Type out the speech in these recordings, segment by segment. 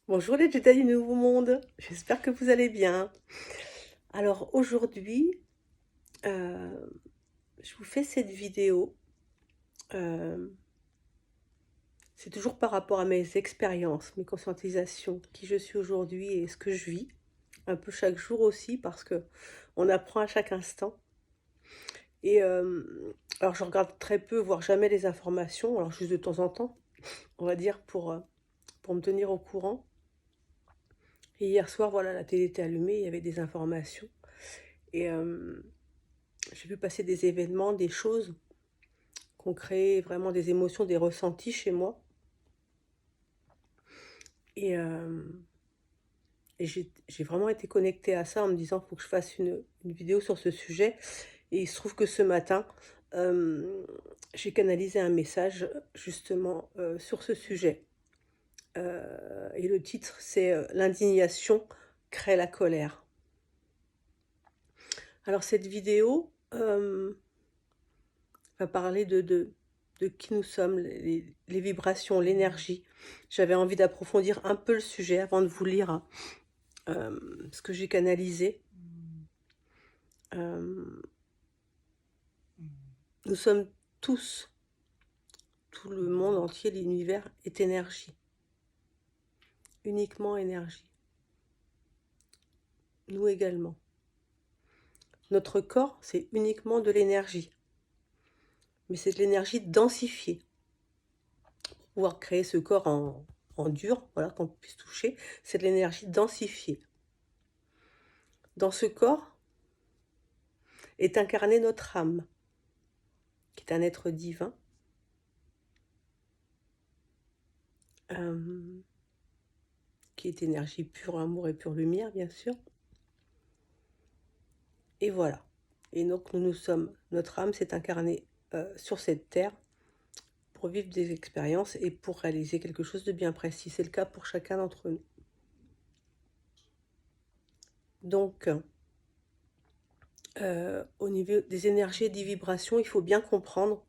Bonjour les Jedi du Nouveau Monde, j'espère que vous allez bien. Alors aujourd'hui, euh, je vous fais cette vidéo. euh, c'est toujours par rapport à mes expériences, mes conscientisations, qui je suis aujourd'hui et ce que je vis, un peu chaque jour aussi, parce que on apprend à chaque instant. Et alors je regarde très peu, voire jamais les informations, alors juste de temps en temps, on va dire pour me tenir au courant. Et hier soir, voilà, la télé était allumée, il y avait des informations. Et j'ai vu passer des événements, des choses qui ont créé vraiment des émotions, des ressentis chez moi. Et, euh, et j'ai vraiment été connectée à ça en me disant qu'il faut que je fasse une vidéo sur ce sujet. Et il se trouve que ce matin, euh, j'ai canalisé un message justement sur ce sujet. Et le titre, c'est L'indignation crée la colère. Alors cette vidéo va parler de qui nous sommes, les vibrations, l'énergie. J'avais envie d'approfondir un peu le sujet avant de vous lire ce que j'ai canalisé. Euh, nous sommes tous, tout le monde entier, l'univers est énergie. Uniquement énergie. Nous également. Notre corps, c'est uniquement de l'énergie. Mais c'est de l'énergie densifiée. Pour pouvoir créer ce corps en dur, voilà, qu'on puisse toucher, c'est de l'énergie densifiée. Dans ce corps est incarnée notre âme, qui est un être divin, qui est énergie pure, amour et pure lumière, bien sûr. Et voilà. Et donc nous sommes, notre âme s'est incarnée sur cette terre pour vivre des expériences et pour réaliser quelque chose de bien précis. C'est le cas pour chacun d'entre nous. Donc, au niveau des énergies et des vibrations, il faut bien comprendre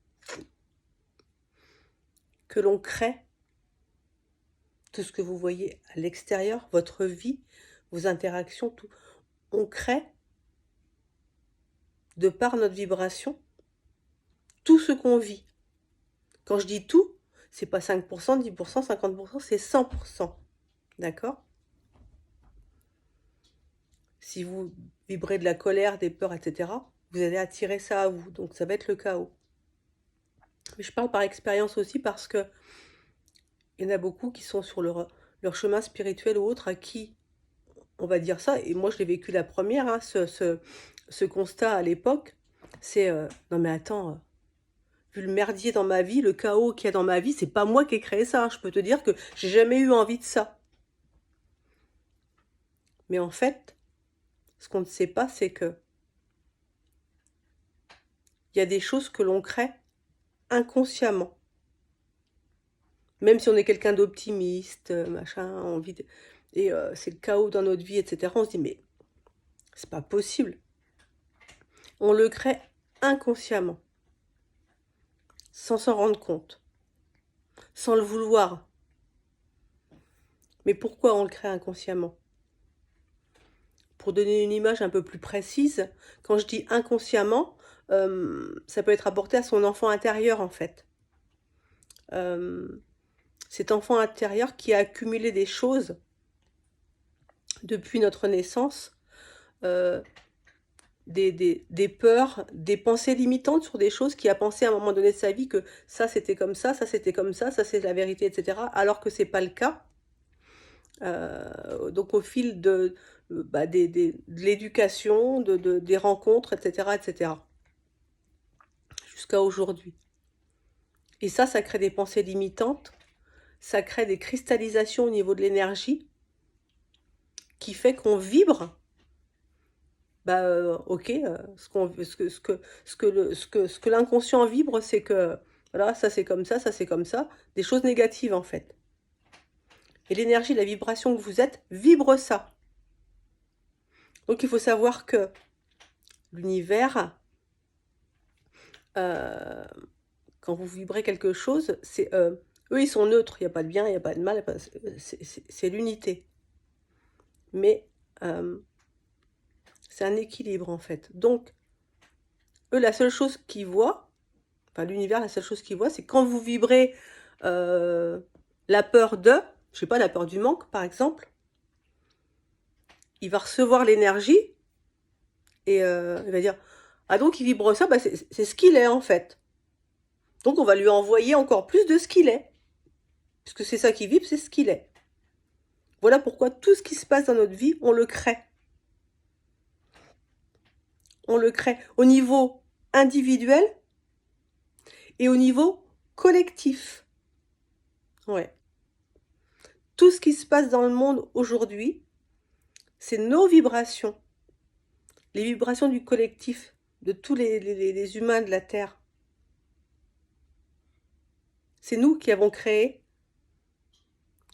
que l'on crée tout ce que vous voyez à l'extérieur, votre vie, vos interactions, tout. On crée, de par notre vibration, tout ce qu'on vit. Quand je dis tout, c'est pas 5%, 10%, 50%, c'est 100%. D'accord? Si vous vibrez de la colère, des peurs, etc., vous allez attirer ça à vous. Donc ça va être le chaos. Mais je parle par expérience aussi parce que il y en a beaucoup qui sont sur leur chemin spirituel ou autre à qui on va dire ça. Et moi, je l'ai vécu la première, hein, ce constat à l'époque. C'est non mais attends, vu le merdier dans ma vie, le chaos qu'il y a dans ma vie, c'est pas moi qui ai créé ça. Hein. Je peux te dire que j'ai jamais eu envie de ça. Mais en fait, ce qu'on ne sait pas, c'est que il y a des choses que l'on crée inconsciemment. Même si on est quelqu'un d'optimiste, machin, envie de... Et c'est le chaos dans notre vie, etc. On se dit, mais c'est pas possible. On le crée inconsciemment, sans s'en rendre compte, sans le vouloir. Mais pourquoi on le crée inconsciemment? Pour donner une image un peu plus précise, quand je dis inconsciemment, ça peut être apporté à son enfant intérieur en fait. Cet enfant intérieur qui a accumulé des choses depuis notre naissance, euh, des peurs, des pensées limitantes sur des choses, qui a pensé à un moment donné de sa vie que ça c'était comme ça c'était comme ça c'est la vérité, etc. Alors que c'est pas le cas. Donc au fil de l'éducation, des rencontres, etc., etc. Jusqu'à aujourd'hui. Et ça crée des pensées limitantes, ça crée des cristallisations au niveau de l'énergie, qui fait qu'on vibre. Ok, ce que l'inconscient vibre, c'est que voilà, ça c'est comme ça, des choses négatives en fait. Et l'énergie, la vibration que vous êtes, vibre ça. Donc il faut savoir que l'univers, quand vous vibrez quelque chose, c'est Eux, ils sont neutres, il n'y a pas de bien, il n'y a pas de mal, c'est l'unité. Mais c'est un équilibre, en fait. Donc, eux, la seule chose qu'ils voient, enfin l'univers, la seule chose qu'ils voient, c'est quand vous vibrez la peur de, je sais pas, la peur du manque, par exemple, il va recevoir l'énergie et il va dire, ah donc il vibre ça, bah, c'est ce qu'il est, en fait. Donc on va lui envoyer encore plus de ce qu'il est. Puisque c'est ça qui vibre, c'est ce qu'il est. Voilà pourquoi tout ce qui se passe dans notre vie, on le crée. On le crée au niveau individuel et au niveau collectif. Ouais. Tout ce qui se passe dans le monde aujourd'hui, c'est nos vibrations. Les vibrations du collectif, de tous les humains de la Terre. C'est nous qui avons créé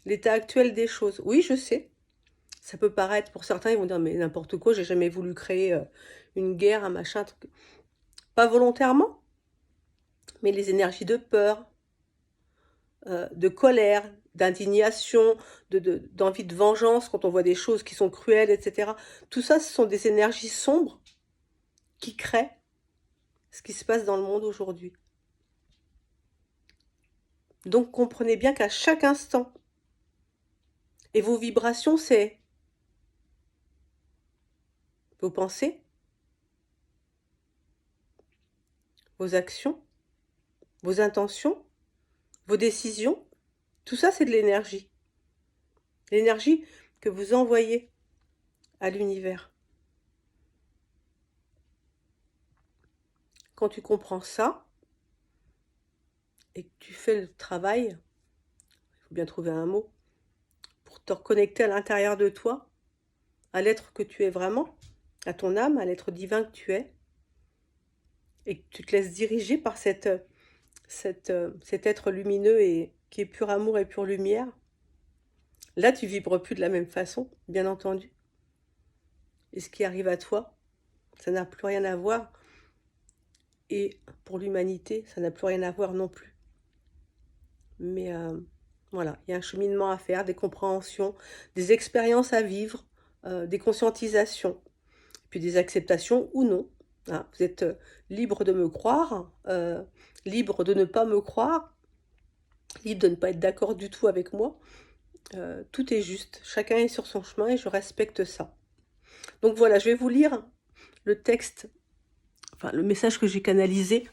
l'état actuel des choses. Oui, je sais. Ça peut paraître, pour certains, ils vont dire, mais n'importe quoi, j'ai jamais voulu créer une guerre, un machin, un truc. Pas volontairement, mais les énergies de peur, de colère, d'indignation, d'envie de vengeance quand on voit des choses qui sont cruelles, etc. Tout ça, ce sont des énergies sombres qui créent ce qui se passe dans le monde aujourd'hui. Donc comprenez bien qu'à chaque instant, et vos vibrations, c'est vos pensées, vos actions, vos intentions, vos décisions, tout ça c'est de l'énergie. L'énergie que vous envoyez à l'univers. Quand tu comprends ça, et que tu fais le travail, il faut bien trouver un mot, pour te reconnecter à l'intérieur de toi, à l'être que tu es vraiment, à ton âme, à l'être divin que tu es, et que tu te laisses diriger par cet être lumineux et qui est pur amour et pure lumière, là tu vibres plus de la même façon, bien entendu. Et ce qui arrive à toi, ça n'a plus rien à voir. Et pour l'humanité, ça n'a plus rien à voir non plus. Mais voilà, il y a un cheminement à faire, des compréhensions, des expériences à vivre, des conscientisations, puis des acceptations ou non. Hein. Vous êtes libre de me croire, libre de ne pas me croire, libre de ne pas être d'accord du tout avec moi. Tout est juste, chacun est sur son chemin et je respecte ça. Donc voilà, je vais vous lire le texte, enfin le message que j'ai canalisé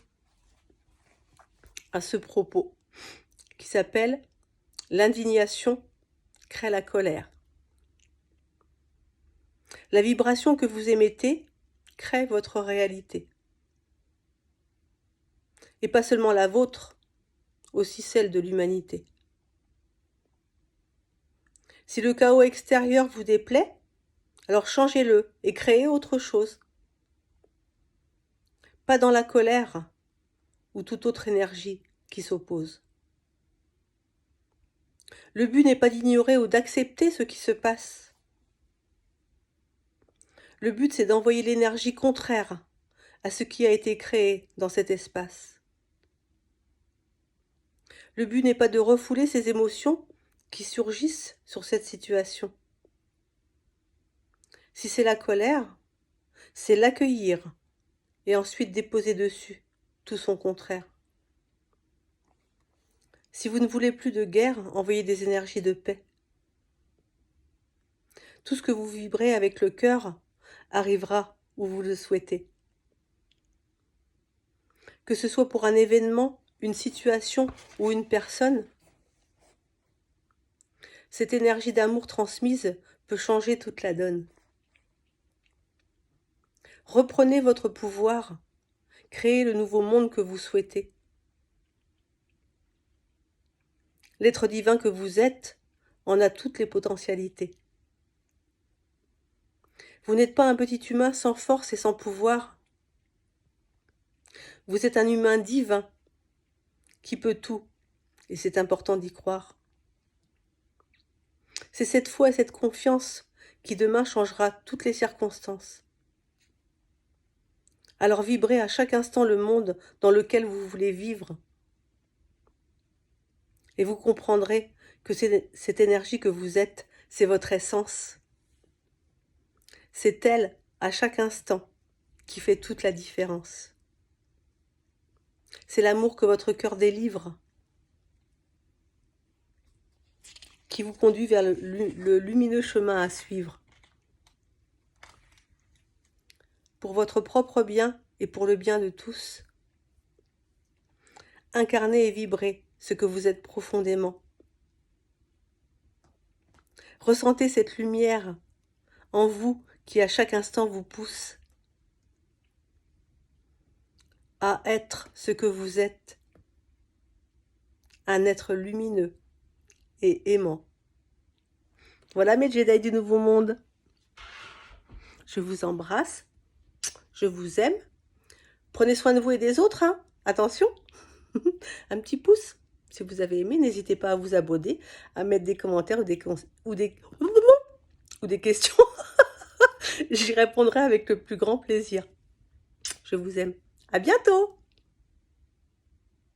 à ce propos, qui s'appelle « L'indignation crée la colère ». La vibration que vous émettez crée votre réalité. Et pas seulement la vôtre, aussi celle de l'humanité. Si le chaos extérieur vous déplaît, alors changez-le et créez autre chose. Pas dans la colère ou toute autre énergie qui s'oppose. Le but n'est pas d'ignorer ou d'accepter ce qui se passe. Le but, c'est d'envoyer l'énergie contraire à ce qui a été créé dans cet espace. Le but n'est pas de refouler ces émotions qui surgissent sur cette situation. Si c'est la colère, c'est l'accueillir et ensuite déposer dessus tout son contraire. Si vous ne voulez plus de guerre, envoyez des énergies de paix. Tout ce que vous vibrez avec le cœur arrivera où vous le souhaitez. Que ce soit pour un événement, une situation ou une personne, cette énergie d'amour transmise peut changer toute la donne. Reprenez votre pouvoir, créez le nouveau monde que vous souhaitez. L'être divin que vous êtes en a toutes les potentialités. Vous n'êtes pas un petit humain sans force et sans pouvoir. Vous êtes un humain divin qui peut tout, et c'est important d'y croire. C'est cette foi et cette confiance qui demain changera toutes les circonstances. Alors vibrez à chaque instant le monde dans lequel vous voulez vivre. Et vous comprendrez que cette énergie que vous êtes, c'est votre essence. C'est elle, à chaque instant, qui fait toute la différence. C'est l'amour que votre cœur délivre, qui vous conduit vers le lumineux chemin à suivre. Pour votre propre bien et pour le bien de tous. Incarnez et vibrez ce que vous êtes profondément. Ressentez cette lumière en vous qui à chaque instant vous pousse à être ce que vous êtes, un être lumineux et aimant. Voilà mes Jedi du Nouveau Monde. Je vous embrasse, je vous aime. Prenez soin de vous et des autres, hein. Attention, un petit pouce. Si vous avez aimé, n'hésitez pas à vous abonner, à mettre des commentaires ou des questions. J'y répondrai avec le plus grand plaisir. Je vous aime. À bientôt!